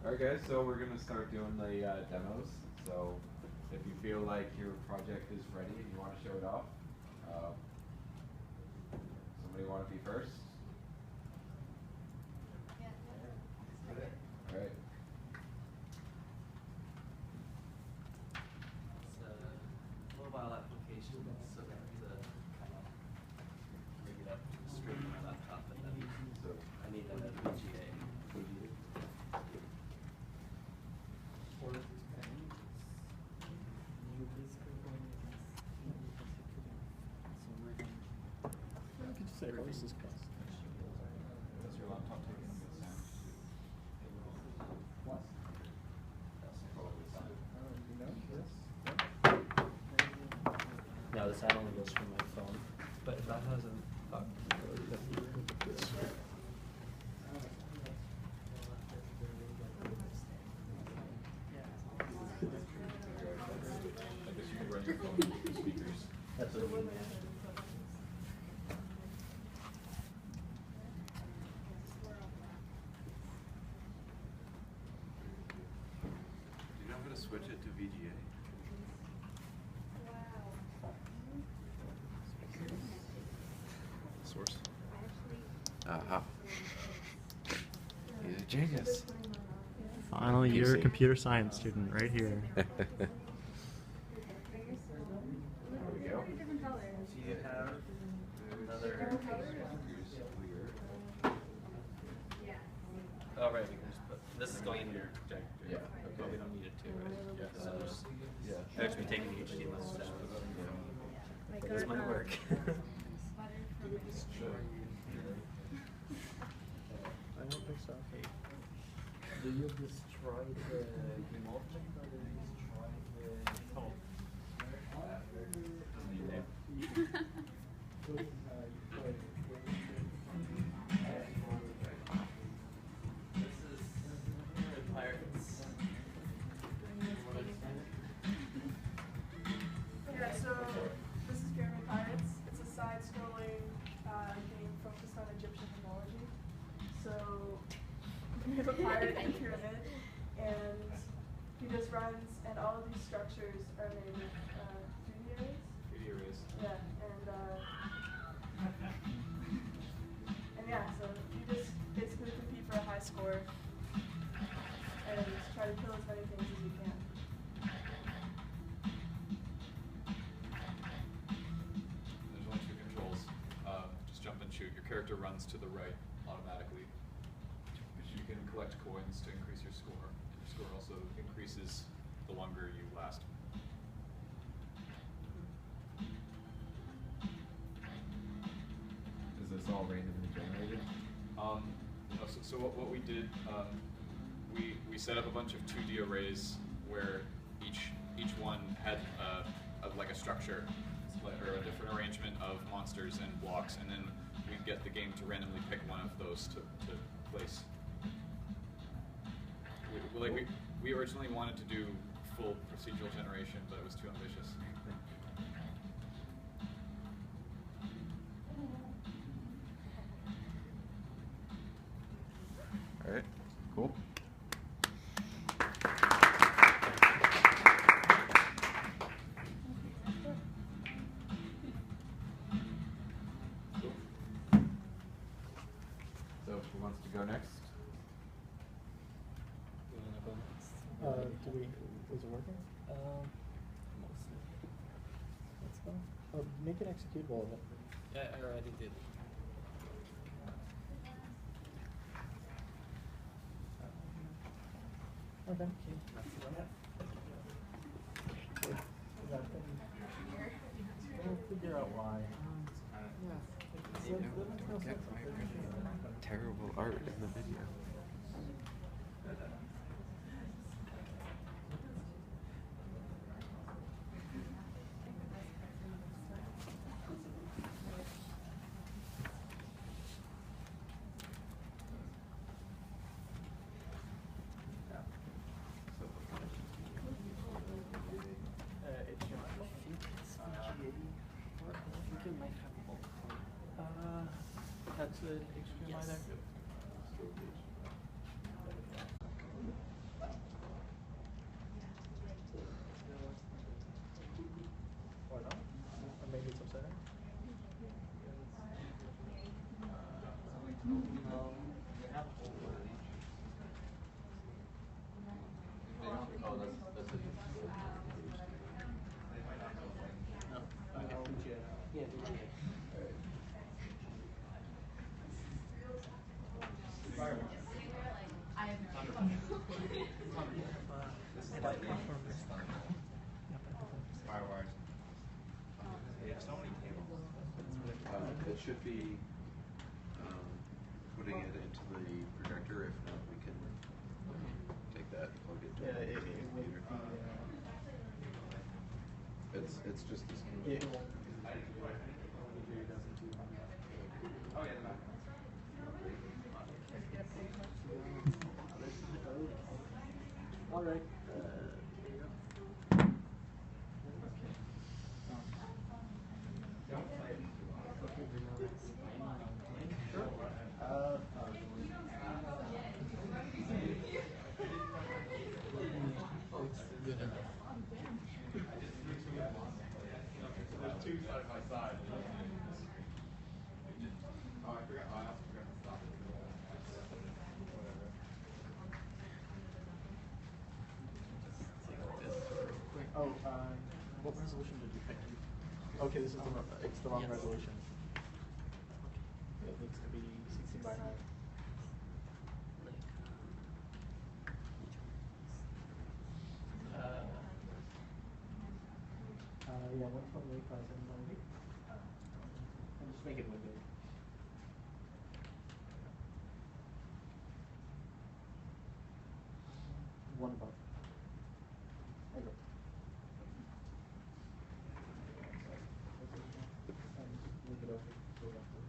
Alright guys, so we're going to start doing the demos. So if you feel like your project is ready and you want to show it off, somebody want to be first? Alright. It's a mobile application, so I have to kind of rig it up straight to my laptop, and then So I need a VGA. Does your laptop take in good sound? What? That's probably No, the sound only goes from my phone, but that hasn't. I guess you could run your phone with the speakers. That's what I mean. Do you know how to switch it to VGA? Source. Aha. He's a genius. Finally, you're a computer science student right here. There we go. Do you have another? Oh, right, we can just put, this is going in your projector. Yeah. But we don't need it to, right? Yeah. So there's, Yeah. I'd actually be taking the HTML stuff. But this might work. I don't think so. Do you destroy the remote link or do you destroy the phone? This is Pirates. Yeah, so this is Pyramid Pirates. It's a side-scrolling game focused on Egyptian mythology. So we have a pirate and pyramid, and he just runs, and all of these structures are made with 3D arrays. 3D arrays. Yeah, and yeah, so you just basically compete for a high score and try to kill as many things as you can. There's only two controls. Just jump and shoot. Your character runs to the right automatically. You can collect coins to increase your score. And your score also increases the longer you last. Is this all randomly generated? So what we did, we set up a bunch of 2D arrays where each one had like a structure or a different arrangement of monsters and blocks, and then we get the game to randomly pick one of those to place. We originally wanted to do full procedural generation, but it was too ambitious. Alright, cool. So who wants to go next? Do we? Is it working? Mostly. Let's go. Oh, make an executable of it. Yeah, I already did. Okay. We'll figure out why. Terrible art in the video. That's an HDMI Yes. there? Firewire. We have so many tables. It should be putting it into the projector. If not, we can take that and plug it to the computer. It's just this. Oh yeah, the back. All right. There's two side by side. Oh, I forgot. Oh, I also forgot to stop it. Oh, what resolution did you pick? Okay, this is it's the wrong resolution. It needs to be 16 by 9. Yeah, 128 by 790. And just make it one big. One above. There you go. And move it over. Go back to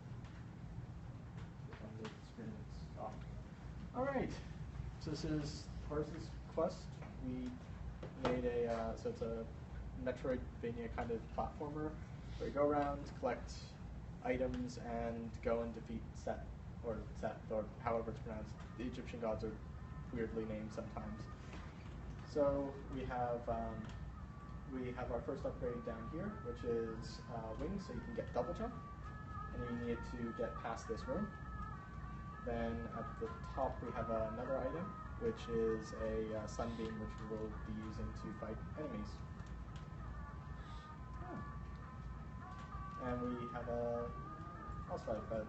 on the screen. It's off. All right. So this is Taurus's Quest. We made a so it's a Metroidvania kind of platformer where you go around, collect items, and go and defeat Set, or however it's pronounced. The Egyptian gods are weirdly named sometimes. So we have our first upgrade down here, which is wings, so you can get double jump, and you need to get past this room. Then at the top we have another item, which is a sunbeam, which we will be using to fight enemies. And we have a boss fight that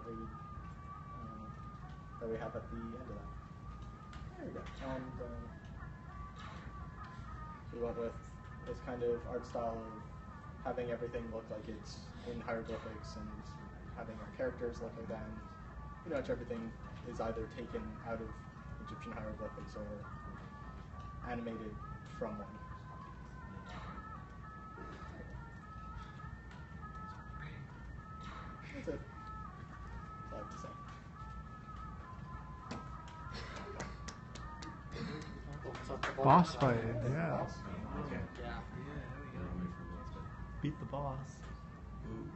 we have at the end of that. There we go. And we went with this kind of art style of having everything look like it's in hieroglyphics and having our characters look like that. And pretty much everything is either taken out of Egyptian hieroglyphics or animated from one. That's it. That's all I have to say. Boss fight, yeah. Okay. Yeah, there we go. Beat the boss. Ooh.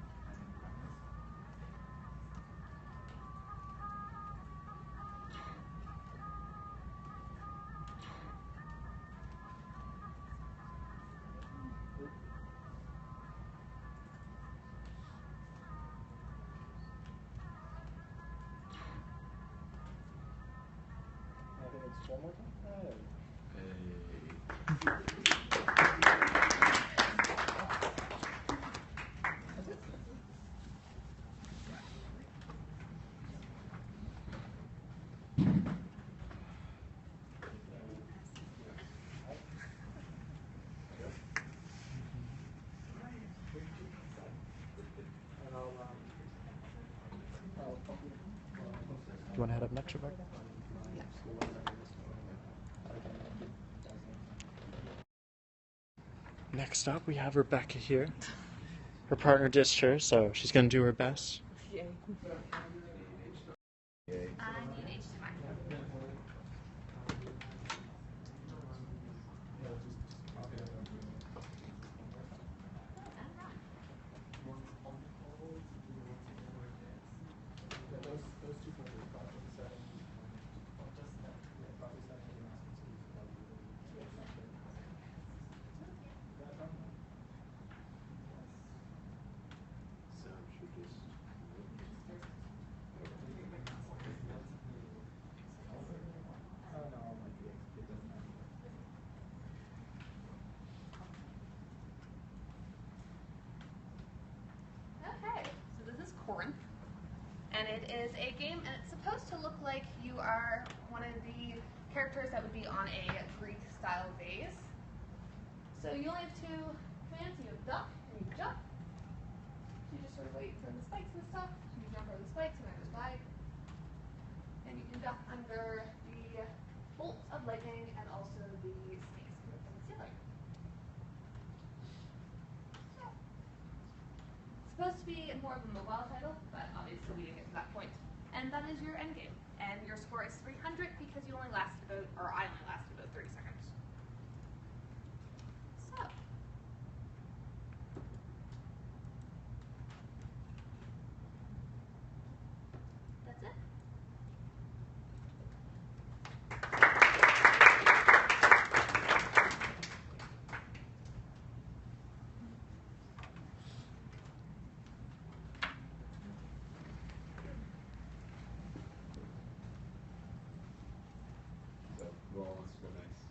I think it's one more time. You want to head up next, Rebecca? Next up, we have Rebecca here. Her partner ditched her, so she's going to do her best. I need HDMI. Okay, so this is Corinth, and it is a game, and it's supposed to look like you are one of the characters that would be on a Greek-style vase. So you only have two commands. You have duck and you jump. So you just sort of wait for the spikes and stuff. You jump over the spikes and then slide. And you can duck under the bolts of lightning and also the snakes from the ceiling. So, it's supposed to be more of a mobile title, but obviously we didn't get to that point. And that is your end game. And your score is 300 because you only lasted about, or I only lasted about 30 seconds. So. That's it. So, who all wants to go next?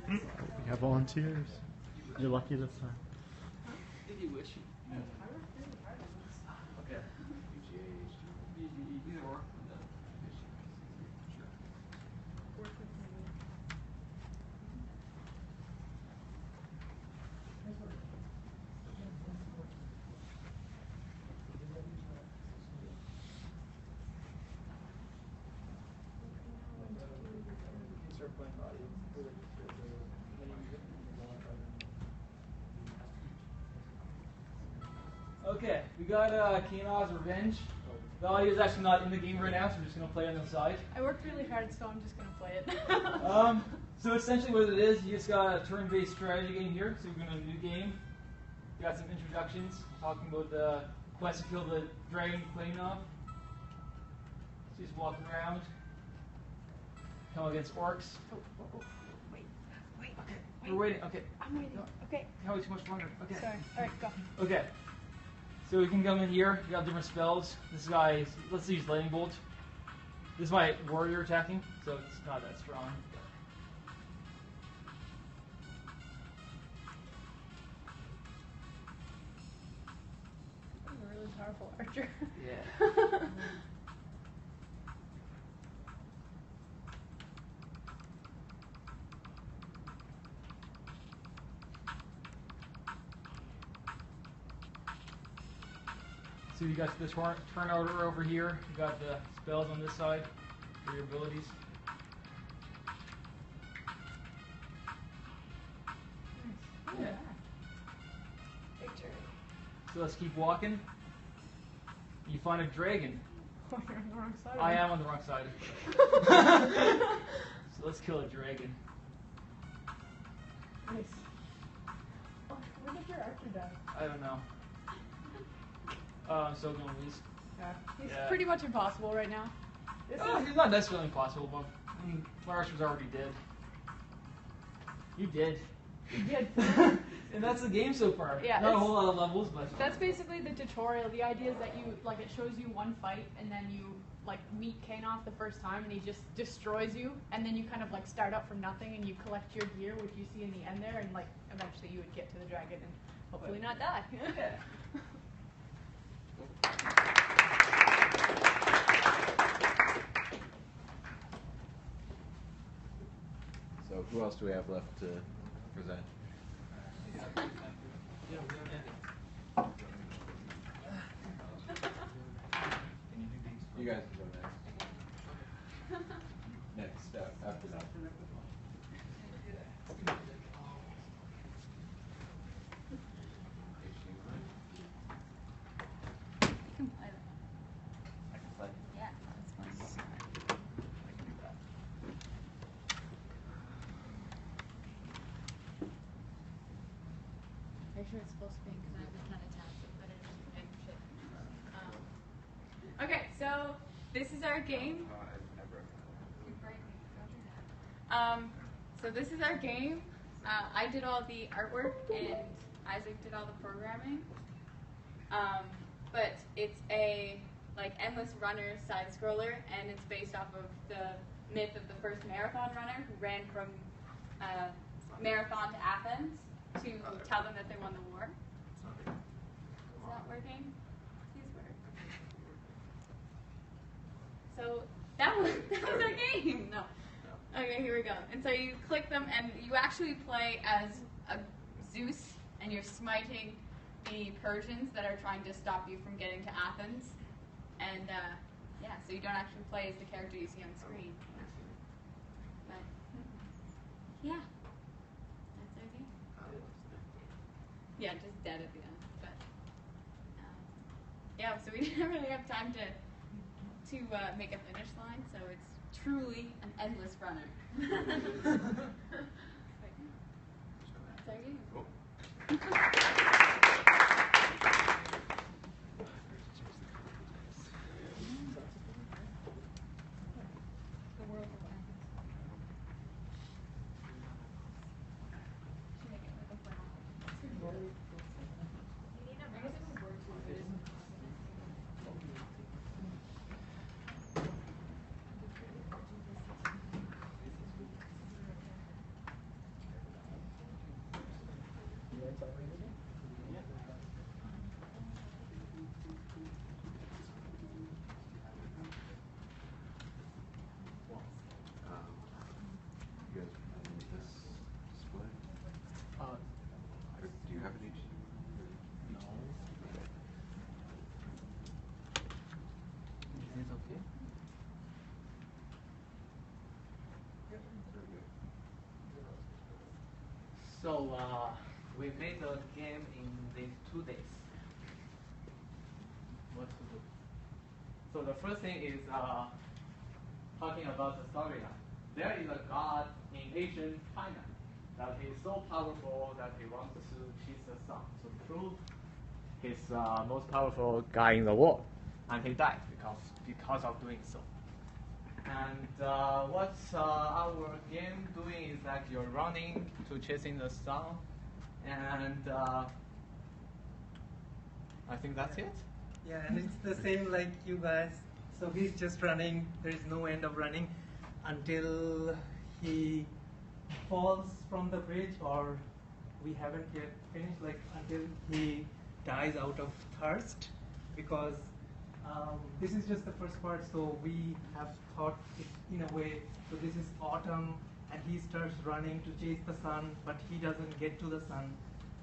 We have volunteers. You're lucky this time. If you wish. Okay. Either or. Start playing audio. Okay, we got Kano's Revenge. The audio is actually not in the game right now, so we're just going to play it on the side. I worked really hard, so I'm just gonna play it. So essentially what it is, you just got a turn-based strategy game here. So we're going to do a game. We got some introductions, talking about the quest to kill the dragon Klanov. So just walk around, come against orcs. Wait. We're waiting. Okay. I'm waiting. Okay. Can't wait too much longer. Okay. Sorry. All right, go. Okay. So we can come in here. We got different spells. This guy, let's use Lightning Bolt. This is my warrior attacking, so it's not that strong. I'm a really powerful archer. Yeah. So you got this turn order over here. You got the spells on this side for your abilities. Yeah. Picture. So let's keep walking. You find a dragon. Oh, you're on the wrong side. I am on the wrong side. So let's kill a dragon. Nice. Oh, where did your archer die? I don't know. I'm still going to lose. Yeah. He's Yeah. pretty much impossible right now. This It's not necessarily impossible, but my archer's already dead. You did. You did. And that's the game so far. Yeah, Not a it's- whole lot of levels, but That's basically the tutorial. The idea is that you, like, it shows you one fight, and then you, like, meet Kanoff the first time, and he just destroys you, and then you kind of, like, start up from nothing, and you collect your gear, which you see in the end there, and, like, eventually you would get to the dragon and hopefully not die. yeah. So, who else do we have left to present? You guys can go next. Next step after that. I can play. Yeah, that's fine. Are you sure it's supposed to be? Because I've been trying to tap it, but it doesn't make shit. Okay, so this is our game. So this is our game. I did all the artwork and Isaac did all the programming. But it's a like endless runner side scroller, and it's based off of the myth of the first marathon runner who ran from Marathon to Athens to tell them that they won the war. Is that working? Please work. So That was our game. No. Okay, here we go. And so you click them, and you actually play as a Zeus, and you're smiting the Persians that are trying to stop you from getting to Athens. And yeah, so you don't actually play as the character you see on screen. But yeah, that's our game. Yeah, just dead at the end. But yeah, so we didn't really have time to make a finish line, so it's truly an endless runner. That's our game. Cool. You guys need this display? Do you have an HD? No. Is this okay? So we made the game in these 2 days. What to do? So the first thing is talking about the storyline. There is a god in ancient China that is so powerful that he wants to chase the sun. So prove he's most powerful guy in the world, and he died because of doing so. And what our game doing is that you're running to chasing the sun, and I think that's it. Yeah, and it's the same like you guys. So he's just running. There is no end of running until he falls from the bridge, or we haven't yet finished, like until he dies out of thirst, because this is just the first part. So we have thought it in a way. So this is autumn, and he starts running to chase the sun, but he doesn't get to the sun,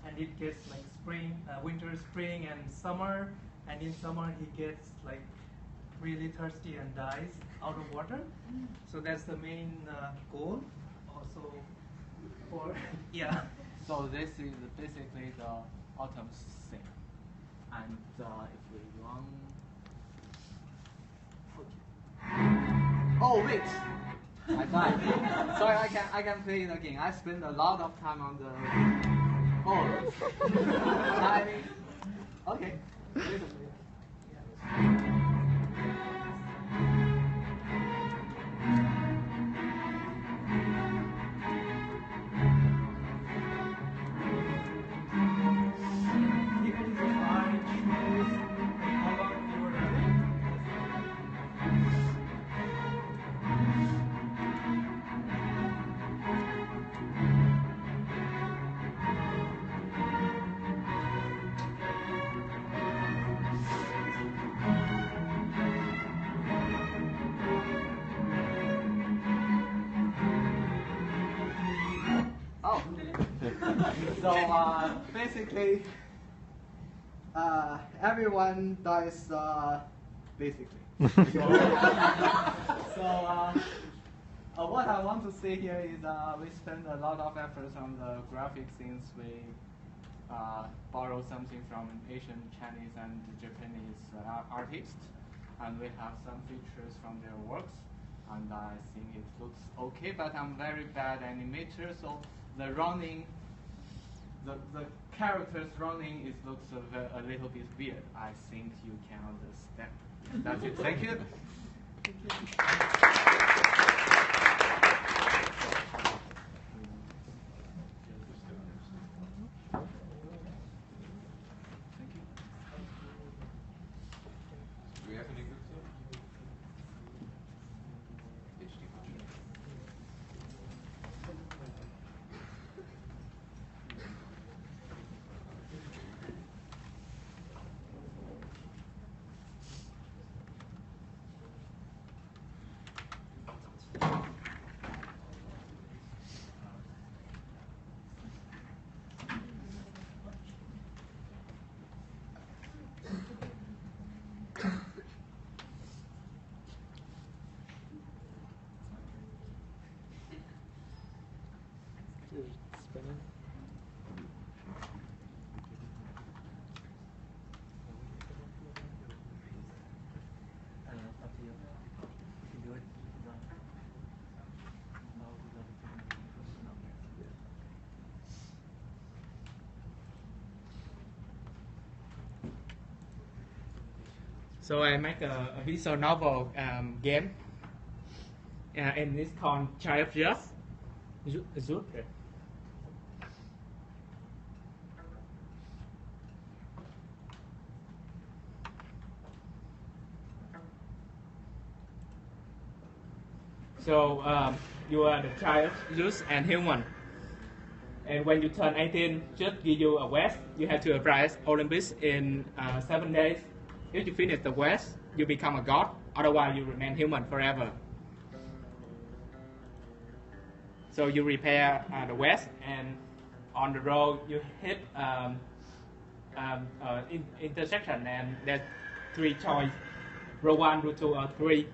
and it gets like spring, winter, spring, and summer. And in summer he gets like really thirsty and dies out of water. So that's the main goal. Also, for yeah. So this is basically the autumn scene. And if we run. Oh wait, I died. Sorry, I can play it again. I spent a lot of time on the. Oh, diving. Okay. Wait a minute. Oh, so basically, everyone dies basically. So what I want to say here is we spend a lot of efforts on the graphics since we borrow something from Asian, Chinese, and Japanese artists, and we have some features from their works. And I think it looks okay, but I'm very bad animator, so the running, the characters running, it looks a little bit weird. I think you can understand. That's it. Thank you. Do we have any groups yet? HD function. So I make a visual novel game, and it's called Child Just. So you are the child, youth, and human. And when you turn 18, just give you a West. You have to apply Olympics in 7 days. If you finish the West, you become a god. Otherwise, you remain human forever. So you repair the West, and on the road you hit intersection, and there's 3 choices: row 1, row 2, or 3.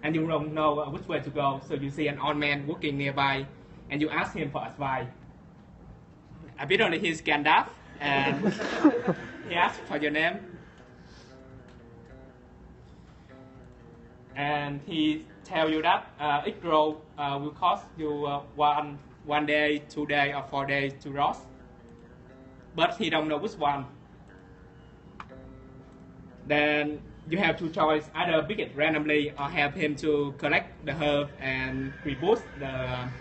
And you don't know which way to go, so you see an old man walking nearby, and you ask him for advice. Apparently he's Gandalf, and he asks for your name. And he tells you that each row will cost you 1 day, 2 days, or 4 days to roast. But he don't know which one. Then you have 2 choices: either pick it randomly or have him to collect the herb and reboot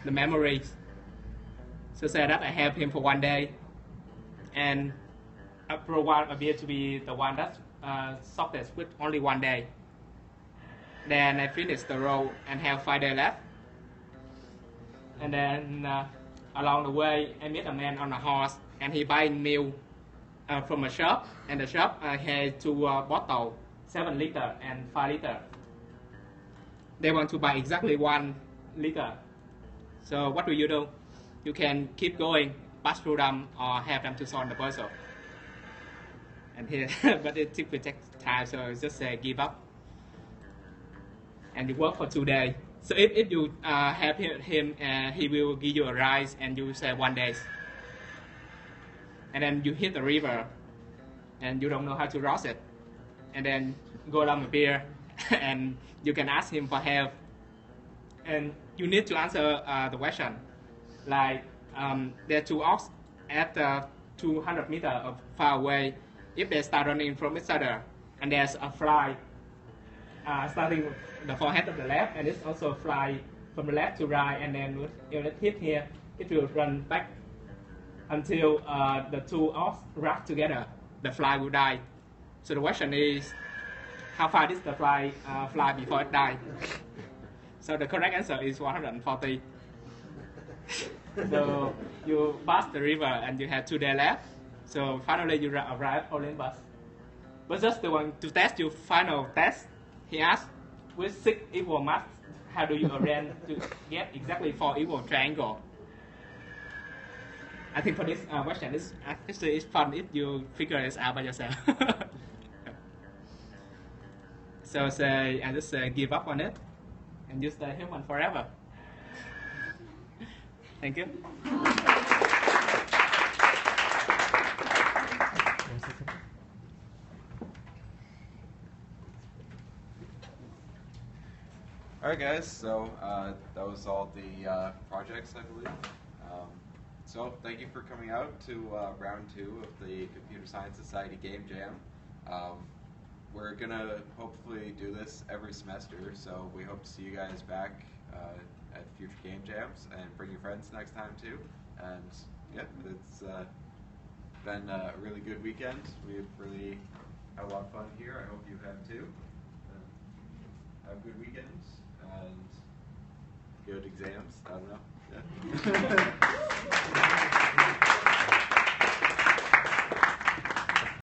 the memories. So say that I have him for 1 day, and Pro 1 appears to be the one that's softest with only 1 day. Then I finish the row and have 5 days left. And then along the way, I meet a man on a horse, and he buys milk from a shop. And the shop has 2 bottles, 7 liter and 5 liter. They want to buy exactly 1 liter. So what do? You can keep going, pass through them, or have them to solve the puzzle. And here, but it typically takes time, so just say give up. And you work for 2 days. So if you have him, he will give you a rice, and you say 1 day. And then you hit the river, and you don't know how to cross it. And then go down a beer, and you can ask him for help. And you need to answer the question. Like, there are 2 ox at 200 meters far away. If they start running from each other, and there's a fly starting the forehead of the left, and it's also fly from the left to right, and then if it hit here, it will run back until the 2 ox rush together. The fly will die. So the question is, how far does the fly fly before it dies? So the correct answer is 140. So you pass the river, and you have 2 days left. So finally you arrive at Olympus. But just to test your final test, he asked, with 6 equal maps, how do you arrange to get exactly 4 equal triangles? I think for this question, it's fun if you figure this out by yourself. So I just give up on it, and you stay human forever. Thank you. Alright guys, so that was all the projects, I believe. So thank you for coming out to round 2 of the Computer Science Society Game Jam. We're gonna hopefully do this every semester, so we hope to see you guys back at future Game Jams, and bring your friends next time too. And yeah, it's been a really good weekend. We've really had a lot of fun here. I hope you have too. Have a good weekend and good exams. I don't know. Yeah.